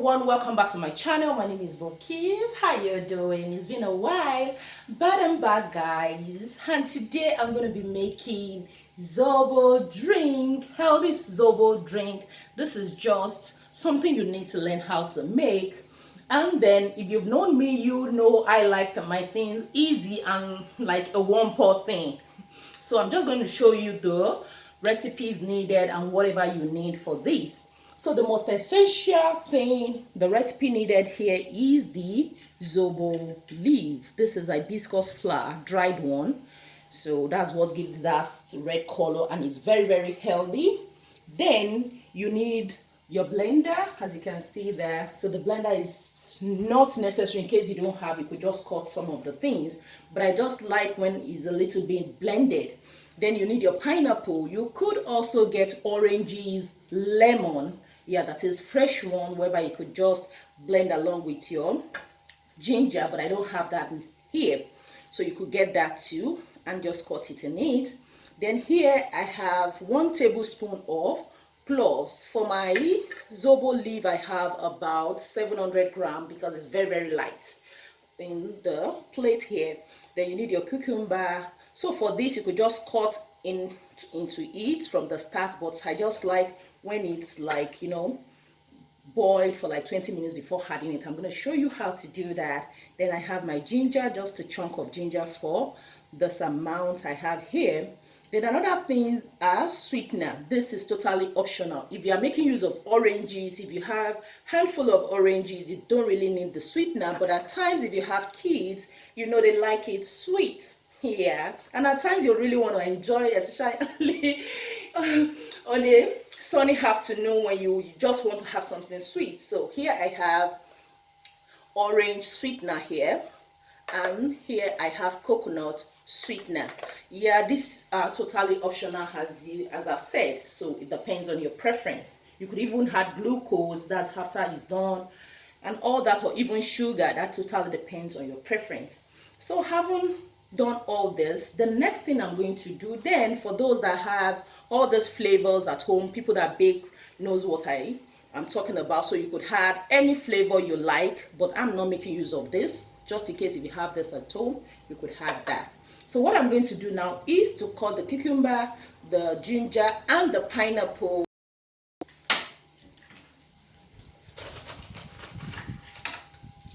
everyone, welcome back to my channel. My name is Bilikis. How you doing? It's been a while, but I'm back, guys, and today I'm going to be making Zobo drink, healthy Zobo drink. This is just something you need to learn how to make. And then if you've known me, you know I like my things easy and like a one pot thing. So I'm just going to show you the recipes needed and whatever you need for this. So the most essential thing, the recipe needed here is the Zobo leaf. This is hibiscus flower, dried one. So that's what gives that red color, and it's very, very healthy. Then you need your blender, as you can see there. So the blender is not necessary. In case you don't have, you could just cut some of the things, but I just like when it's a little bit blended. Then you need your pineapple. You could also get oranges, lemon, yeah, that is fresh one, whereby you could just blend along with your ginger, but I don't have that here, so you could get that too and just cut it in it. Then here I have 1 tablespoon of cloves. For my Zobo leaf I have about 700 grams because it's very, very light in the plate here. Then you need your cucumber. So for this you could just cut into it from the start, but I just like when it's like, you know, boiled for like 20 minutes before adding it. I'm going to show you how to do that. Then I have my ginger, just a chunk of ginger for this amount I have here. Then another thing are sweetener. This is totally optional. If you are making use of oranges, if you have handful of oranges, you don't really need the sweetener, but at times if you have kids, you know they like it sweet. Yeah, and at times you really want to enjoy, especially on a sunny afternoon when you just want to have something sweet. So here I have orange sweetener here, and here I have coconut sweetener. Yeah, these are totally optional, as I've said, so it depends on your preference. You could even add glucose, that's after it's done, and all that, or even sugar. That totally depends on your preference. So having done all this, the next thing I'm going to do, then for those that have all these flavors at home, people that bake knows what I'm talking about. So you could add any flavor you like, but I'm not making use of this. Just in case if you have this at home, you could add that. So what I'm going to do now is to cut the cucumber, the ginger, and the pineapple.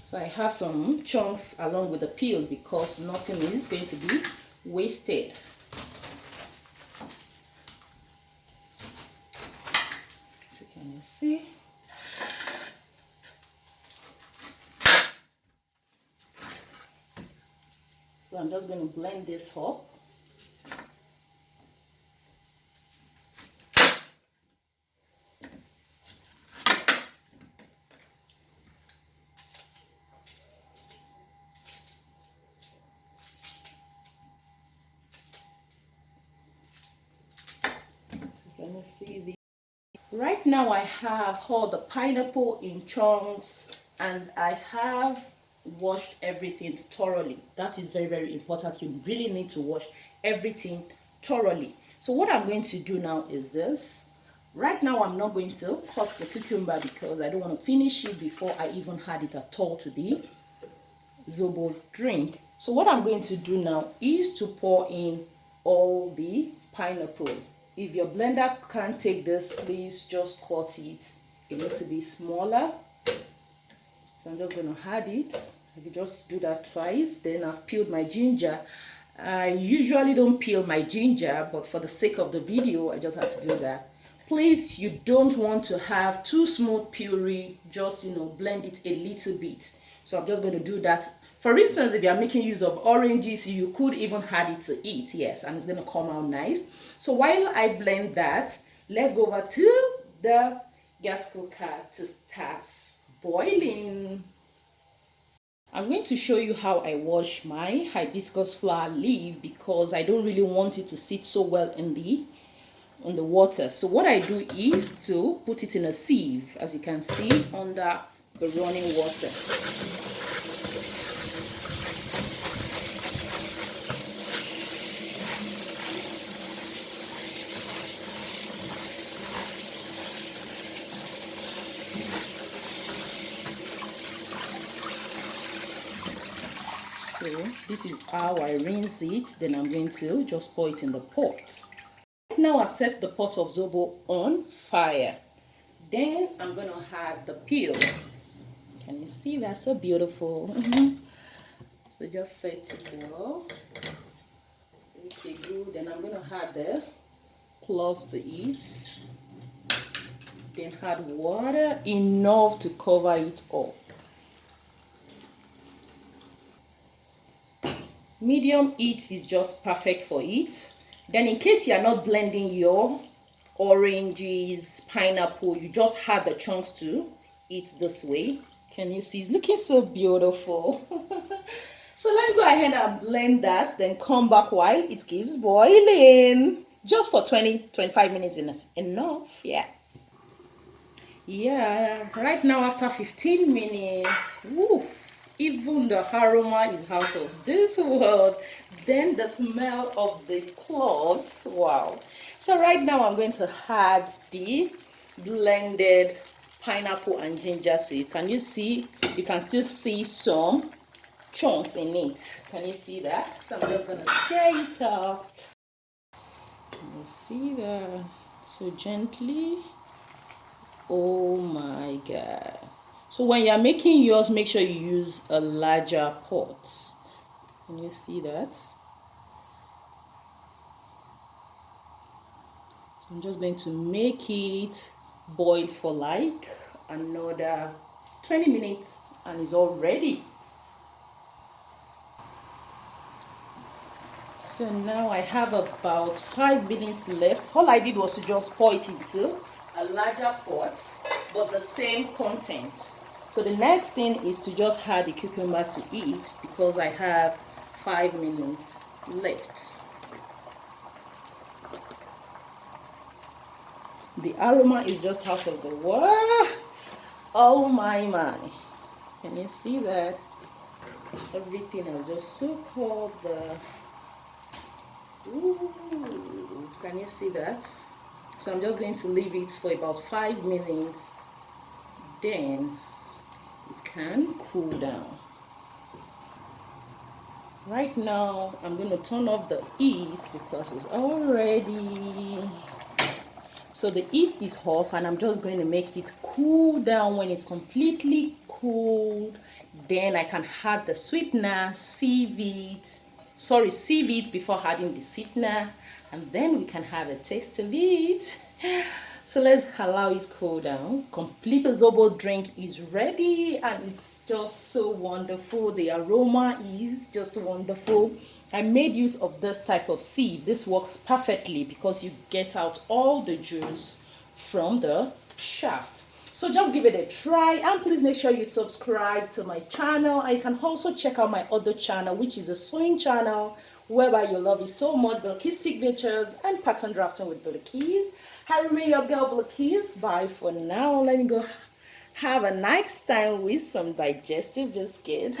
So I have some chunks along with the peels because nothing is going to be wasted. So can you see? So I'm just going to blend this up. Can you see the right now I have all the pineapple in chunks, and I have washed everything thoroughly. That is very, very important. You really need to wash everything thoroughly. So what I'm going to do now is this. Right now I'm not going to cut the cucumber because I don't want to finish it before I even add it at all to the Zobo drink. So what I'm going to do now is to pour in all the pineapple. If your blender can't take this, please just cut it a little bit smaller. So I'm just going to add it. I can just do that twice. Then I've peeled my ginger. I usually don't peel my ginger, but for the sake of the video, I just had to do that. Please, you don't want to have too smooth puree. Just, you know, blend it a little bit. So I'm just going to do that. For instance, if you are making use of oranges, you could even add it to it, yes, and it's going to come out nice. So while I blend that, let's go over to the gas cooker to start boiling. I'm going to show you how I wash my hibiscus flower leaf because I don't really want it to sit so well in the water. So what I do is to put it in a sieve, as you can see, under the running water. So this is how I rinse it. Then I'm going to just pour it in the pot. Now I've set the pot of Zobo on fire. Then I'm going to add the peels. Can you see that? So beautiful. So just set it go. Okay, good. Then I'm going to add the cloves to it. Then add water enough to cover it up. Medium heat is just perfect for it. Then in case you are not blending your oranges, pineapple, you just add the chunks to it this way. Can you see? It's looking so beautiful. So let me go ahead and blend that, then come back while it keeps boiling. Just for 20-25 minutes is enough. Yeah, right now after 15 minutes, woo, even the aroma is out of this world. Then the smell of the cloves, wow. So right now I'm going to add the blended pineapple and ginger to it. Can you see? You can still see some chunks in it. Can you see that? So I'm just going to stir it up. You see that? So gently. Oh my god. So when you're making yours, make sure you use a larger pot. Can you see that? So I'm just going to make it boil for like another 20 minutes and it's all ready. So now I have about 5 minutes left. All I did was to just pour it into a larger pot, but the same content. So the next thing is to just add the cucumber to it because I have 5 minutes left. The aroma is just out of the world. Oh my. Can you see that? Everything has just soaked up the... Ooh, can you see that? So I'm just going to leave it for about 5 minutes. Then it can cool down. Right now I'm going to turn off the heat because it's already... So the heat is off and I'm just going to make it cool down. When it's completely cooled, then I can add the sweetener, sieve it before adding the sweetener, and then we can have a taste of it. So let's allow it cool down. Complete Zobo drink is ready and it's just so wonderful. The aroma is just wonderful. I made use of this type of sieve. This works perfectly because you get out all the juice from the shaft. So just give it a try and please make sure you subscribe to my channel. And you can also check out my other channel, which is a sewing channel, whereby you love it so much, Bilikis signatures and pattern drafting with Bilikis. I remain your girl Bilikis. Bye for now. Let me go have a nice time with some digestive biscuit.